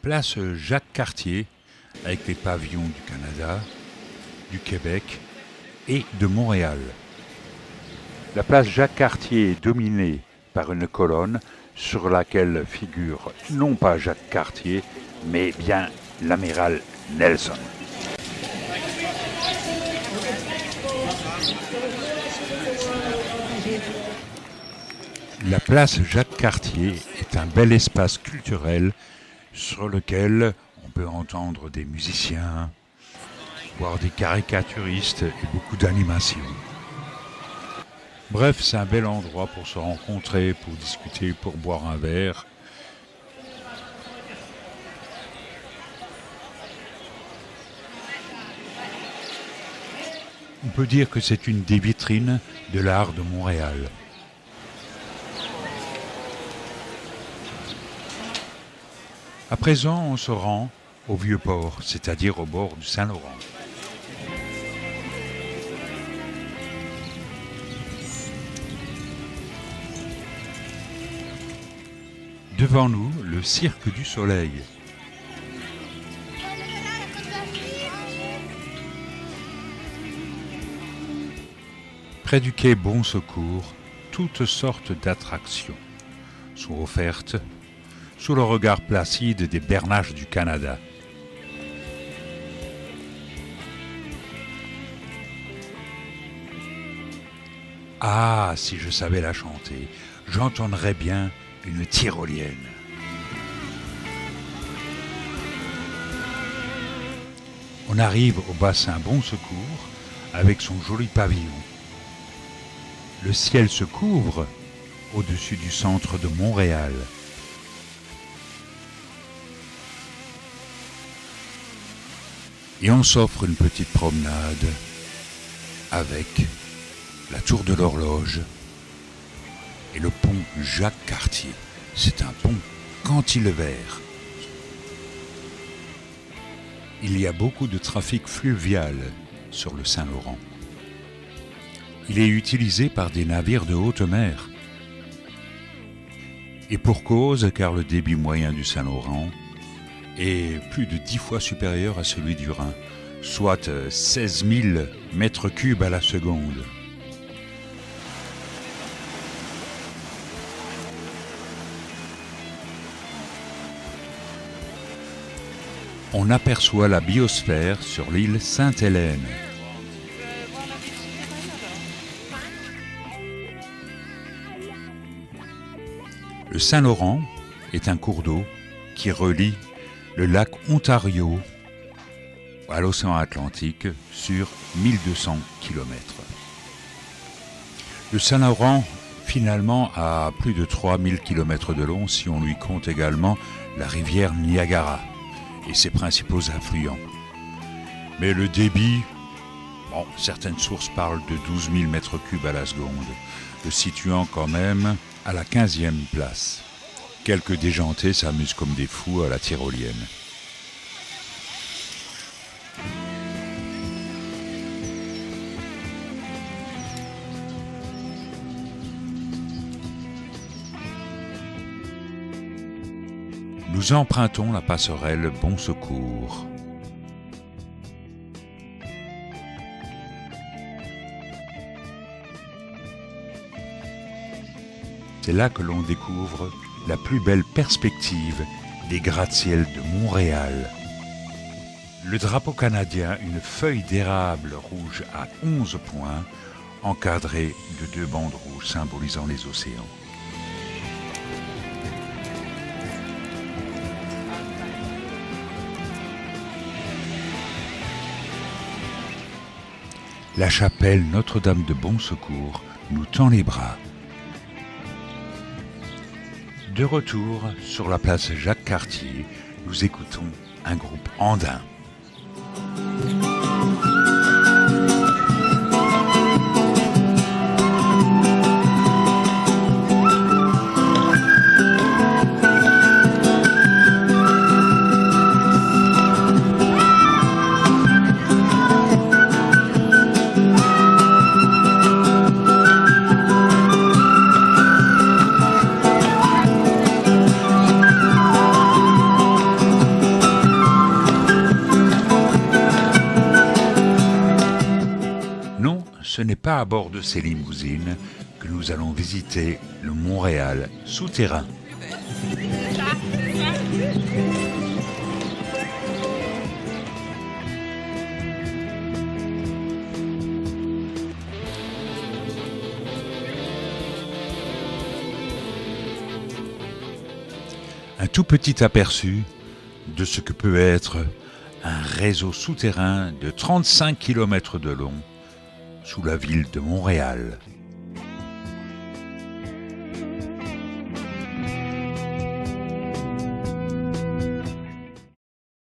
place Jacques-Cartier avec les pavillons du Canada, du Québec et de Montréal. La place Jacques-Cartier est dominée par une colonne sur laquelle figure non pas Jacques Cartier, mais bien l'amiral Nelson. La place Jacques-Cartier est un bel espace culturel sur lequel on peut entendre des musiciens, voir des caricaturistes et beaucoup d'animations. Bref, c'est un bel endroit pour se rencontrer, pour discuter, pour boire un verre. On peut dire que c'est une des vitrines de l'art de Montréal. À présent, on se rend au Vieux-Port, c'est-à-dire au bord du Saint-Laurent. Devant nous, le Cirque du Soleil. Près du quai Bon Secours, toutes sortes d'attractions sont offertes sous le regard placide des bernaches du Canada. Ah, si je savais la chanter, j'entendrais bien une tyrolienne. On arrive au bassin Bon Secours avec son joli pavillon. Le ciel se couvre au-dessus du centre de Montréal. Et on s'offre une petite promenade avec la tour de l'horloge et le pont Jacques-Cartier. C'est un pont cantilever. Il y a beaucoup de trafic fluvial sur le Saint-Laurent. Il est utilisé par des navires de haute mer. Et pour cause, car le débit moyen du Saint-Laurent est plus de 10 fois supérieur à celui du Rhin, soit 16 000 mètres cubes à la seconde. On aperçoit la biosphère sur l'île Sainte-Hélène. Le Saint-Laurent est un cours d'eau qui relie le lac Ontario à l'océan Atlantique sur 1200 km. Le Saint-Laurent, finalement, a plus de 3000 km de long si on lui compte également la rivière Niagara et ses principaux affluents. Mais le débit, certaines sources parlent de 12 000 mètres cubes à la seconde, le situant quand même à la 15e place. Quelques déjantés s'amusent comme des fous à la tyrolienne. Nous empruntons la passerelle Bon Secours. C'est là que l'on découvre la plus belle perspective des gratte-ciels de Montréal. Le drapeau canadien, une feuille d'érable rouge à 11 points, encadrée de 2 bandes rouges symbolisant les océans. La chapelle Notre-Dame de Bon Secours nous tend les bras. De retour sur la place Jacques-Cartier, nous écoutons un groupe andin. ce n'est pas à bord de ces limousines que nous allons visiter le Montréal souterrain. Un tout petit aperçu de ce que peut être un réseau souterrain de 35 km de long sous la ville de Montréal.